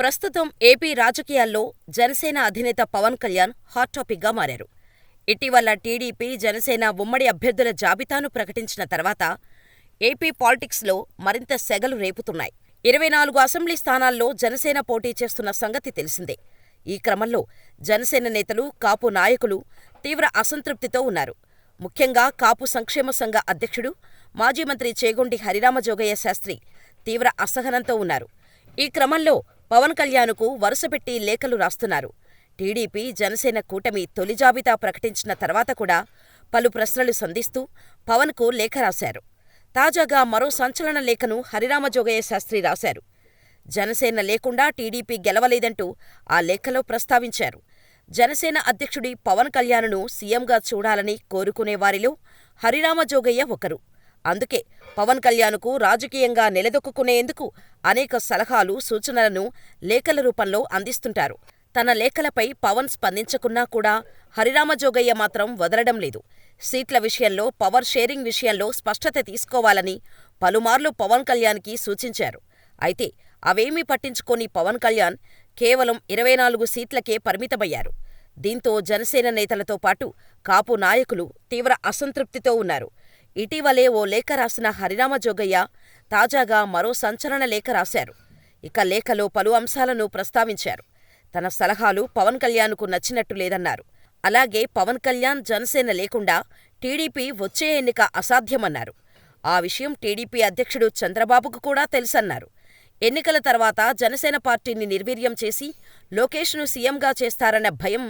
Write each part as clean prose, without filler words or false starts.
ప్రస్తుతం ఏపీ రాజకీయాల్లో జనసేన అధినేత పవన్ కళ్యాణ్ హాట్ టాపిక్గా మారారు. ఇటీవల టీడీపీ, జనసేన ఉమ్మడి అభ్యర్థుల జాబితాను ప్రకటించిన తర్వాత ఏపీ పాలిటిక్స్లో మరింత సెగలు రేపుతున్నాయి. 24 అసెంబ్లీ స్థానాల్లో జనసేన పోటీ చేస్తున్న సంగతి తెలిసిందే. ఈ క్రమంలో జనసేన నేతలు, కాపు నాయకులు తీవ్ర అసంతృప్తితో ఉన్నారు. ముఖ్యంగా కాపు సంక్షేమ సంఘ అధ్యక్షుడు, మాజీ మంత్రి చేగొండి హరిరామజోగయ్య శాస్త్రి తీవ్ర అసహనంతో ఉన్నారు. ఈ క్రమంలో పవన్ కళ్యాణ్కు వరుసపెట్టి లేఖలు రాస్తున్నారు. టీడీపీ, జనసేన కూటమి తొలి జాబితా ప్రకటించిన తర్వాత కూడా పలు ప్రశ్నలు సంధిస్తూ పవన్కు లేఖ రాశారు. తాజాగా మరో సంచలన లేఖను హరిరామజోగయ్య శాస్త్రి రాశారు. జనసేన లేకుండా టీడీపీ గెలవలేదంటూ ఆ లేఖలో ప్రస్తావించారు. జనసేన అధ్యక్షుడి పవన్ కళ్యాణ్ను సీఎంగా చూడాలని కోరుకునేవారిలో హరిరామజోగయ్య ఒకరు. అందుకే పవన్ కళ్యాణ్కు రాజకీయంగా నిలదొక్కుకునేందుకు అనేక సలహాలు, సూచనలను లేఖల రూపంలో అందిస్తుంటారు. తన లేఖలపై పవన్ స్పందించకున్నా కూడా హరిరామజోగయ్య మాత్రం వదలడం లేదు. సీట్ల విషయంలో, పవర్ షేరింగ్ విషయంలో స్పష్టత తీసుకోవాలని పలుమార్లు పవన్ కళ్యాణ్కి సూచించారు. అయితే అవేమీ పట్టించుకోని పవన్ కళ్యాణ్ కేవలం 24 సీట్లకే పరిమితమయ్యారు. దీంతో జనసేన నేతలతో పాటు కాపు నాయకులు తీవ్ర అసంతృప్తితో ఉన్నారు. ఇటీవలే ఓ లేఖ రాసిన హరిరామజోగయ్య తాజాగా మరో సంచలన లేఖ రాశారు. ఇక లేఖలో పలు అంశాలను ప్రస్తావించారు. తన సలహాలు పవన్ కళ్యాణ్కు నచ్చినట్టు లేదన్నారు. అలాగే పవన్ కళ్యాణ్, జనసేన లేకుండా టీడీపీ వచ్చే ఎన్నిక అసాధ్యమన్నారు. ఆ విషయం టీడీపీ అధ్యక్షుడు చంద్రబాబుకు కూడా తెలుసన్నారు. ఎన్నికల తర్వాత జనసేన పార్టీని నిర్వీర్యం చేసి లోకేష్ను సీఎంగా చేస్తారన్న భయం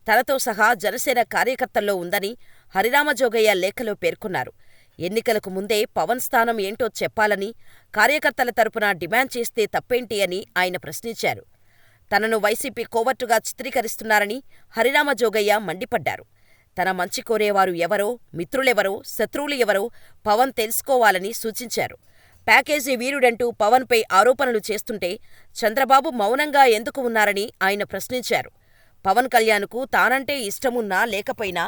తనతో సహా జనసేన కార్యకర్తల్లో ఉందని హరిరామజోగయ్య లేఖలో పేర్కొన్నారు. ఎన్నికలకు ముందే పవన్ స్థానం ఏంటో చెప్పాలని కార్యకర్తల తరపున డిమాండ్ చేస్తే తప్పేంటి అని ఆయన ప్రశ్నించారు. తనను వైసీపీ కోవర్టుగా చిత్రీకరిస్తున్నారని హరిరామజోగయ్య మండిపడ్డారు. తన మంచి కోరేవారు ఎవరో, మిత్రులెవరో, శత్రువులు ఎవరో పవన్ తెలుసుకోవాలని సూచించారు. ప్యాకేజీ వీరుడంటూ పవన్పై ఆరోపణలు చేస్తుంటే చంద్రబాబు మౌనంగా ఎందుకు ఉన్నారని ఆయన ప్రశ్నించారు. పవన్ కళ్యాణ్కు తానంటే ఇష్టమున్నా లేకపోయినా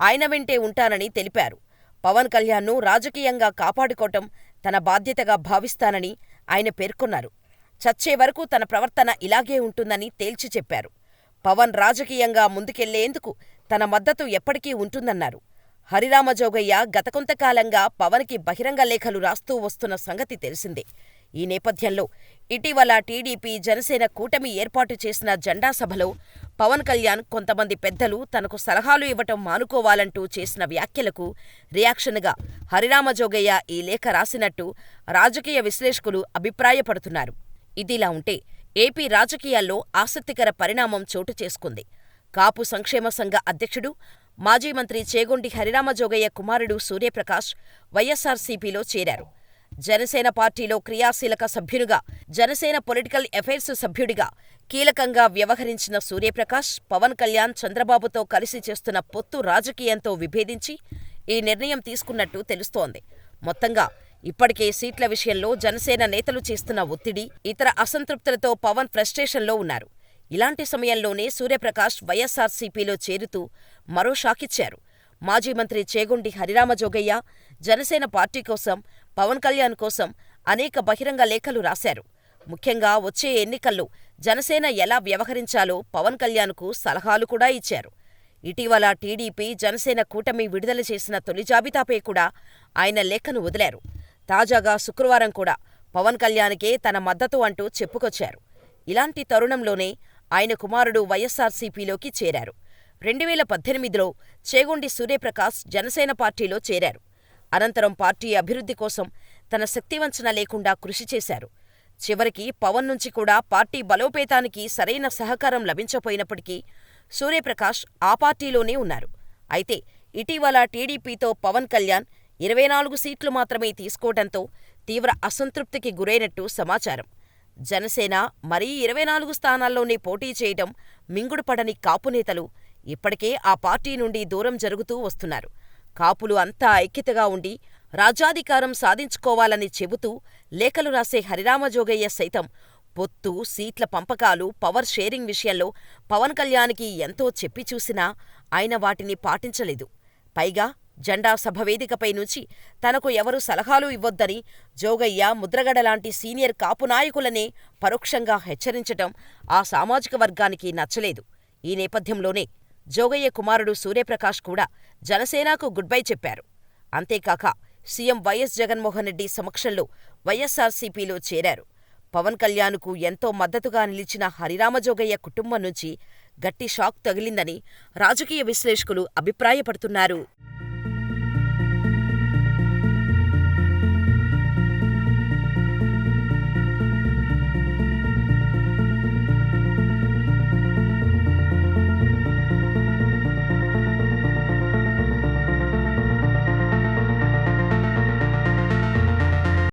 ఆయన వెంటే ఉంటానని తెలిపారు. పవన్ కళ్యాణ్ను రాజకీయంగా కాపాడుకోవటం తన బాధ్యతగా భావిస్తానని ఆయన పేర్కొన్నారు. చచ్చే వరకు తన ప్రవర్తన ఇలాగే ఉంటుందని తేల్చి చెప్పారు. పవన్ రాజకీయంగా ముందుకెళ్లేందుకు తన మద్దతు ఎప్పటికీ ఉంటుందన్నారు. హరిరామజోగయ్య గత కొంతకాలంగా పవన్కి బహిరంగ లేఖలు రాస్తూ వస్తున్న సంగతి తెలిసిందే. ఈ నేపథ్యంలో ఇటీవల టీడీపీ, జనసేన కూటమి ఏర్పాటు చేసిన జెండా సభలో పవన్ కళ్యాణ్ కొంతమంది పెద్దలు తనకు సలహాలు ఇవ్వటం మానుకోవాలంటూ చేసిన వ్యాఖ్యలకు రియాక్షన్గా హరిరామజోగయ్య ఈ లేఖ రాసినట్టు రాజకీయ విశ్లేషకులు అభిప్రాయపడుతున్నారు. ఇదిలా ఉంటే ఏపీ రాజకీయాల్లో ఆసక్తికర పరిణామం చోటు చేసుకుంది. కాపు సంక్షేమ సంఘ అధ్యక్షుడు, మాజీ మంత్రి చేగొండి హరిరామజోగయ్య కుమారుడు సూర్యప్రకాష్ వైఎస్సార్సీపీలో చేరారు. జనసేన పార్టీలో క్రియాశీలక సభ్యునిగా, జనసేన పొలిటికల్ అఫైర్స్ సభ్యుడిగా కీలకంగా వ్యవహరించిన సూర్యప్రకాష్ పవన్ కళ్యాణ్, చంద్రబాబుతో కలిసి చేస్తున్న పొత్తు రాజకీయంతో విభేదించి ఈ నిర్ణయం తీసుకున్నట్టు తెలుస్తోంది. మొత్తంగా ఇప్పటికే సీట్ల విషయంలో జనసేన నేతలు చేస్తున్న ఒత్తిడి, ఇతర అసంతృప్తులతో పవన్ ఫ్రస్ట్రేషన్లో ఉన్నారు. ఇలాంటి సమయంలోనే సూర్యప్రకాష్ వైఎస్సార్సీపీలో చేరుతూ మరో షాకిచ్చారు. మాజీ మంత్రి చేగొండి హరిరామజోగయ్య జనసేన పార్టీ కోసం, పవన్ కళ్యాణ్ కోసం అనేక బహిరంగ లేఖలు రాశారు. ముఖ్యంగా వచ్చే ఎన్నికల్లో జనసేన ఎలా వ్యవహరించాలో పవన్ కళ్యాణ్కు సలహాలు కూడా ఇచ్చారు. ఇటీవల టీడీపీ, జనసేన కూటమి విడుదల చేసిన తొలి జాబితాపై కూడా ఆయన లేఖను వదిలారు. తాజాగా శుక్రవారం కూడా పవన్ కళ్యాణ్కే తన మద్దతు అంటూ చెప్పుకొచ్చారు. ఇలాంటి తరుణంలోనే ఆయన కుమారుడు వైఎస్సార్సీపీలోకి చేరారు. 2018లో చేగొండి సూర్యప్రకాష్ జనసేన పార్టీలో చేరారు. అనంతరం పార్టీ అభివృద్ధి కోసం తన శక్తివంచన లేకుండా కృషి చేశారు. చివరికి పవన్ నుంచి కూడా పార్టీ బలోపేతానికి సరైన సహకారం లభించపోయినప్పటికీ సూర్యప్రకాష్ ఆ పార్టీలోనే ఉన్నారు. అయితే ఇటీవల టీడీపీతో పవన్ కళ్యాణ్ 24 సీట్లు మాత్రమే తీసుకోవడంతో తీవ్ర అసంతృప్తికి గురైనట్టు సమాచారం. జనసేన మరీ 24 స్థానాల్లోనే పోటీ చేయటం మింగుడుపడని కాపు నేతలు ఇప్పటికే ఆ పార్టీ నుండి దూరం జరుగుతూ వస్తున్నారు. కాపులు అంతా ఐక్యతగా ఉండి రాజ్యాధికారం సాధించుకోవాలని చెబుతూ లేఖలు రాసే హరిరామజోగయ్య సైతం పొత్తు, సీట్ల పంపకాలు, పవర్ షేరింగ్ విషయంలో పవన్ కళ్యాణ్కి ఎంతో చెప్పి చూసినా ఆయన వాటిని పాటించలేదు. పైగా జెండా సభ వేదికపై నుంచి తనకు ఎవరూ సలహాలు ఇవ్వొద్దని జోగయ్య, ముద్రగడ లాంటి సీనియర్ కాపు నాయకులనే పరోక్షంగా హెచ్చరించటం ఆ సామాజిక వర్గానికి నచ్చలేదు. ఈ నేపథ్యంలోనే జోగయ్య కుమారుడు సూర్యప్రకాష్ కూడా జనసేనకు గుడ్ బై చెప్పారు. అంతేకాక సీఎం వైఎస్ జగన్మోహన్రెడ్డి సమక్షంలో వైఎస్సార్సీపీలో చేరారు. పవన్ కళ్యాణ్కు ఎంతో మద్దతుగా నిలిచిన హరిరామజోగయ్య కుటుంబం నుంచి గట్టి షాక్ తగిలిందని రాజకీయ విశ్లేషకులు అభిప్రాయపడుతున్నారు.